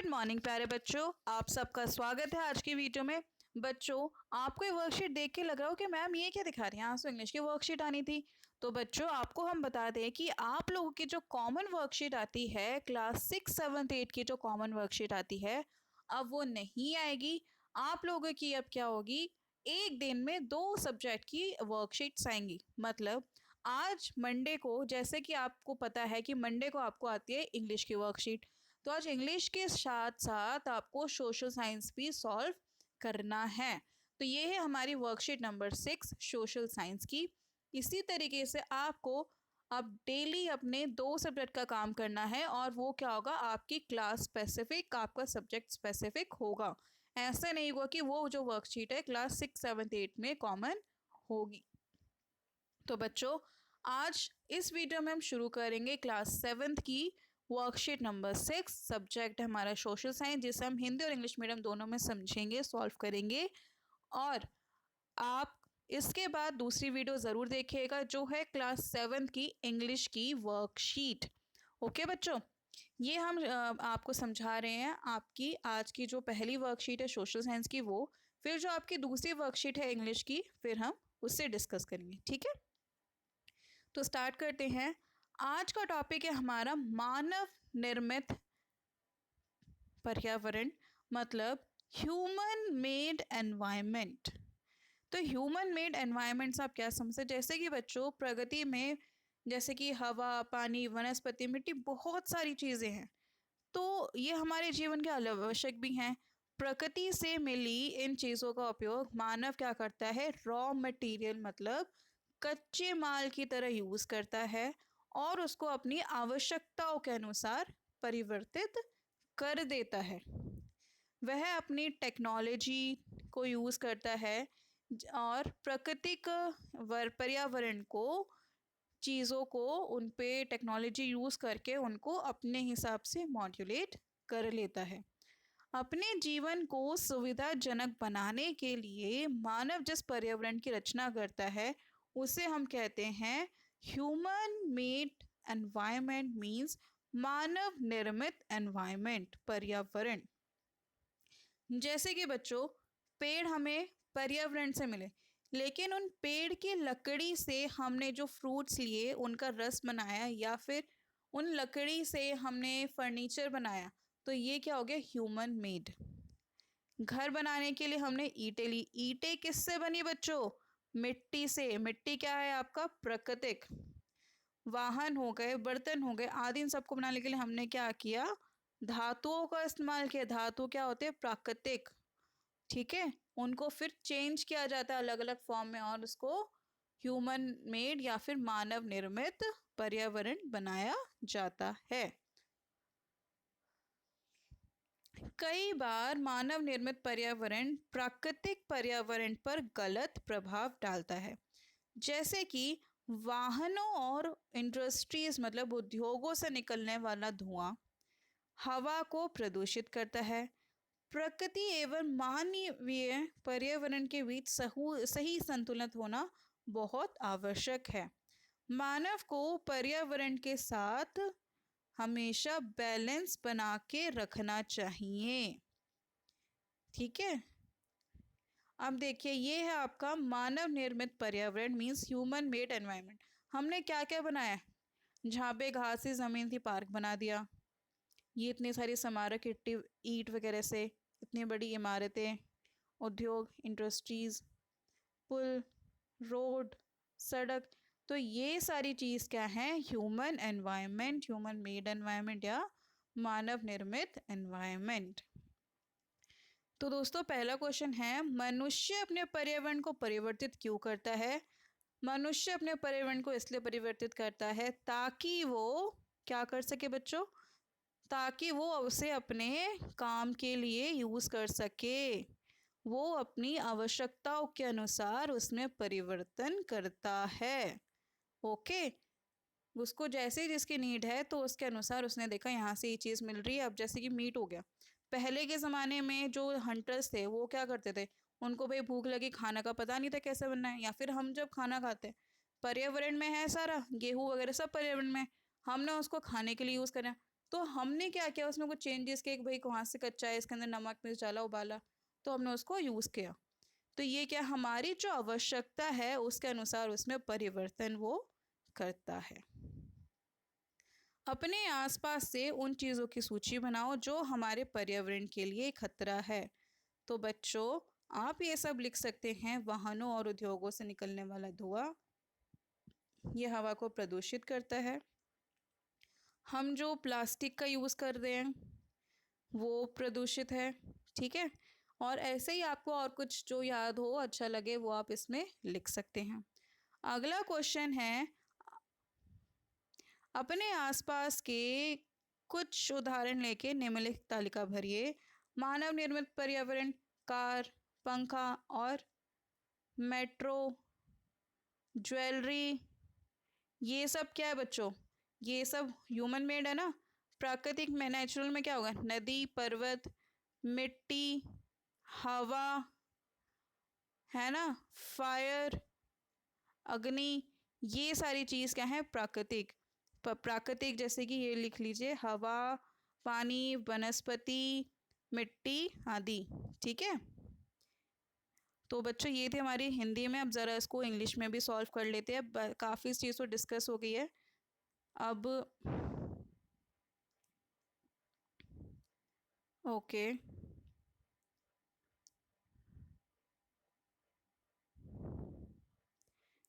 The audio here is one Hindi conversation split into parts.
गुड मॉर्निंग प्यारे बच्चों, आप सबका स्वागत है आज की वीडियो में। बच्चों, आपको ये वर्कशीट देख के लग रहा हो कि मैम ये क्या दिखा रही हैं, आज तो इंग्लिश की वर्कशीट आनी थी। तो बच्चों, आपको हम बता दें कि आप लोगों की जो कॉमन वर्कशीट आती है, क्लास 6, 7, 8 की जो कॉमन वर्कशीट आती है, अब वो नहीं आएगी। आप लोगों की अब क्या होगी, एक दिन में 2 सब्जेक्ट की वर्कशीट्स आएंगी। मतलब आज मंडे को, जैसे कि आपको पता है कि मंडे को आपको आती है इंग्लिश की वर्कशीट, तो आज इंग्लिश के साथ साथ आपको सोशल साइंस भी सॉल्व करना है। तो ये है हमारी वर्कशीट नंबर 6 सोशल साइंस की। इसी तरीके से आपको अब डेली अपने 2 सब्जेक्ट का काम करना है, और वो क्या होगा, आपकी क्लास स्पेसिफिक, आपका सब्जेक्ट स्पेसिफिक होगा। ऐसा नहीं होगा कि वो जो वर्कशीट है क्लास 6, 7, 8 में कॉमन होगी। तो बच्चों, आज इस वीडियो में हम शुरू करेंगे क्लास 7 की वर्कशीट नंबर 6। सब्जेक्ट है हमारा सोशल साइंस, जिसे हम हिंदी और इंग्लिश मीडियम दोनों में समझेंगे, सॉल्व करेंगे। और आप इसके बाद दूसरी वीडियो ज़रूर देखिएगा, जो है क्लास 7 की इंग्लिश की वर्कशीट। ओके बच्चों, ये हम आपको समझा रहे हैं। आपकी आज की जो पहली वर्कशीट है सोशल साइंस की, वो फिर जो आपकी दूसरी वर्कशीट है इंग्लिश की, फिर हम उससे डिस्कस करेंगे। ठीक है, तो स्टार्ट करते हैं। आज का टॉपिक है हमारा मानव निर्मित पर्यावरण, मतलब ह्यूमन मेड एनवायरनमेंट। तो ह्यूमन मेड एनवायरनमेंट से आप क्या समझते, जैसे कि बच्चों प्रगति में जैसे कि हवा, पानी, वनस्पति, मिट्टी, बहुत सारी चीज़ें हैं। तो ये हमारे जीवन के आवश्यक भी हैं। प्रकृति से मिली इन चीज़ों का उपयोग मानव क्या करता है, रॉ मटेरियल मतलब कच्चे माल की तरह यूज़ करता है, और उसको अपनी आवश्यकताओं के अनुसार परिवर्तित कर देता है। वह अपनी टेक्नोलॉजी को यूज़ करता है और प्राकृतिक पर्यावरण को, चीज़ों को उन पे टेक्नोलॉजी यूज़ करके उनको अपने हिसाब से मॉड्यूलेट कर लेता है। अपने जीवन को सुविधाजनक बनाने के लिए मानव जिस पर्यावरण की रचना करता है, उसे हम कहते हैं ह्यूमन मेड एनवायरनमेंट, मीन्स मानव निर्मित एनवायरनमेंट, पर्यावरण। जैसे कि बच्चों, पेड़ हमें पर्यावरण से मिले, लेकिन उन पेड़ की लकड़ी से हमने जो फ्रूट्स लिए, उनका रस बनाया, या फिर उन लकड़ी से हमने फर्नीचर बनाया, तो ये क्या हो गया, ह्यूमन मेड। घर बनाने के लिए हमने ईंटें ली, ईंटें किससे बनी बच्चों, मिट्टी से। मिट्टी क्या है आपका, प्राकृतिक। वाहन हो गए, बर्तन हो गए, आदि इन सबको बनाने के लिए हमने क्या किया, धातुओं का इस्तेमाल किया। धातु क्या होते हैं, प्राकृतिक। ठीक है, उनको फिर चेंज किया जाता है अलग अलग फॉर्म में, और उसको ह्यूमन मेड या फिर मानव निर्मित पर्यावरण बनाया जाता है। कई बार मानव निर्मित पर्यावरण प्राकृतिक पर्यावरण पर गलत प्रभाव डालता है, जैसे कि वाहनों और इंडस्ट्रीज मतलब उद्योगों से निकलने वाला धुआं हवा को प्रदूषित करता है। प्रकृति एवं मानवीय पर्यावरण के बीच सही संतुलन होना बहुत आवश्यक है। मानव को पर्यावरण के साथ हमेशा बैलेंस बना के रखना चाहिए। ठीक है, अब देखिए, ये है आपका मानव निर्मित पर्यावरण, मीन्स ह्यूमन मेड एनवायरनमेंट। हमने क्या क्या बनाया, जहाँ पे घास से ज़मीन थी पार्क बना दिया, ये इतनी सारी स्मारक इट्टी ईंट वगैरह से, इतनी बड़ी इमारतें, उद्योग, इंडस्ट्रीज़, पुल, रोड, सड़क, तो ये सारी चीज़ क्या है, human environment, human made environment या मानव निर्मित एनवायरनमेंट। तो दोस्तों, पहला क्वेश्चन है, मनुष्य अपने पर्यावरण को परिवर्तित क्यों करता है। मनुष्य अपने पर्यावरण को इसलिए परिवर्तित करता है ताकि वो क्या कर सके बच्चों, ताकि वो उसे अपने काम के लिए यूज़ कर सके। वो अपनी आवश्यकताओं के अनुसार उसमें परिवर्तन करता है। ओके, उसको जैसे जिसकी नीड है, तो उसके अनुसार उसने देखा यहाँ से ये चीज़ मिल रही है। अब जैसे कि मीट हो गया, पहले के ज़माने में जो हंटर्स थे वो क्या करते थे, उनको भाई भूख लगी, खाना का पता नहीं था कैसे बनना है, या फिर हम जब खाना खाते हैं, पर्यावरण में है सारा, गेहूँ वगैरह सब पर्यावरण में, हमने उसको खाने के लिए यूज़ करें, तो हमने क्या किया, उसमें कुछ चेंजेस किए कि भाई कहाँ से कच्चा है, इसके अंदर नमक मिर्च डाला, उबाला, तो हमने उसको यूज़ किया। तो ये क्या, हमारी जो आवश्यकता है उसके अनुसार उसमें परिवर्तन वो करता है। अपने आसपास से उन चीज़ों की सूची बनाओ जो हमारे पर्यावरण के लिए खतरा है। तो बच्चों, आप ये सब लिख सकते हैं। वाहनों और उद्योगों से निकलने वाला धुआं, ये हवा को प्रदूषित करता है। हम जो प्लास्टिक का यूज़ कर रहे हैं वो प्रदूषित है, ठीक है। और ऐसे ही आपको और कुछ जो याद हो, अच्छा लगे, वो आप इसमें लिख सकते हैं। अगला क्वेश्चन है, अपने आसपास के कुछ उदाहरण लेके निम्नलिखित तालिका भरिए। मानव निर्मित पर्यावरण, कार, पंखा और मेट्रो, ज्वेलरी, ये सब क्या है बच्चों, ये सब ह्यूमन मेड है ना। प्राकृतिक में, नेचुरल में क्या होगा, नदी, पर्वत, मिट्टी, हवा, है ना, फायर, अग्नि, ये सारी चीज़ क्या है, प्राकृतिक। प्राकृतिक जैसे कि ये लिख लीजिए, हवा, पानी, वनस्पति, मिट्टी आदि, ठीक है। तो बच्चों ये थी हमारी हिंदी में। अब ज़रा इसको इंग्लिश में भी सॉल्व कर लेते हैं। अब काफ़ी इस चीज़ को डिस्कस हो गई है। अब ओके,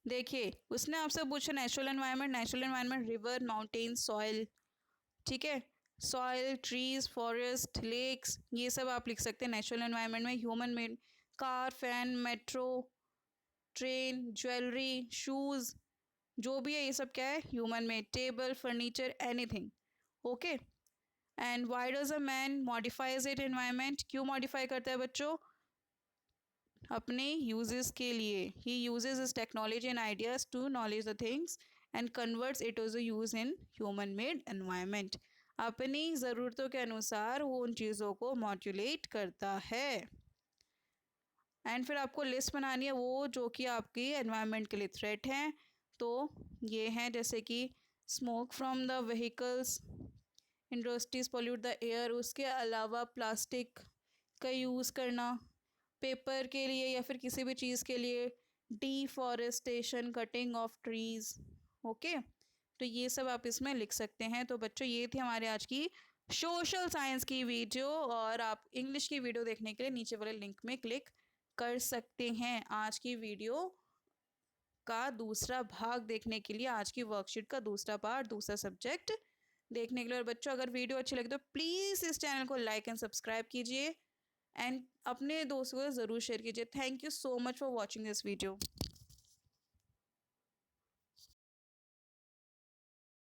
देखिए उसने आपसे पूछा natural environment. Natural environment river, mountain, soil, ठीक है। सॉइल, ट्रीज, फॉरेस्ट, लेक्स, ये सब आप लिख सकते हैं नेचुरल एनवायरनमेंट में। Human made, car, fan, metro, train, jewellery, shoes, जो भी है ये सब क्या है, human made. Table, furniture, anything, okay. And why does a man modifies it environment, क्यों मॉडिफाई करता है बच्चों, अपने यूजेस के लिए। He uses is technology and ideas to knowledge the things and converts it to use in human made environment. अपनी ज़रूरतों के अनुसार वो उन चीज़ों को मॉड्यूलेट करता है। एंड फिर आपको लिस्ट बनानी है वो जो कि आपकी एनवायरनमेंट के लिए थ्रेट हैं। तो ये हैं जैसे कि smoke from the vehicles, industries pollute the air, उसके अलावा प्लास्टिक का यूज़ करना पेपर के लिए या फिर किसी भी चीज़ के लिए, deforestation, cutting of trees, okay. तो ये सब आप इसमें लिख सकते हैं। तो बच्चों ये थी हमारे आज की सोशल साइंस की वीडियो, और आप इंग्लिश की वीडियो देखने के लिए नीचे वाले लिंक में क्लिक कर सकते हैं। आज की वीडियो का दूसरा भाग देखने के लिए, आज की वर्कशीट का दूसरा पार्ट, दूसरा सब्जेक्ट देखने के लिए। और बच्चों अगर वीडियो अच्छी लगे तो प्लीज़ इस चैनल को लाइक एंड सब्सक्राइब कीजिए एंड अपने दोस्तों को ज़रूर शेयर कीजिए। Thank you so much for watching this video.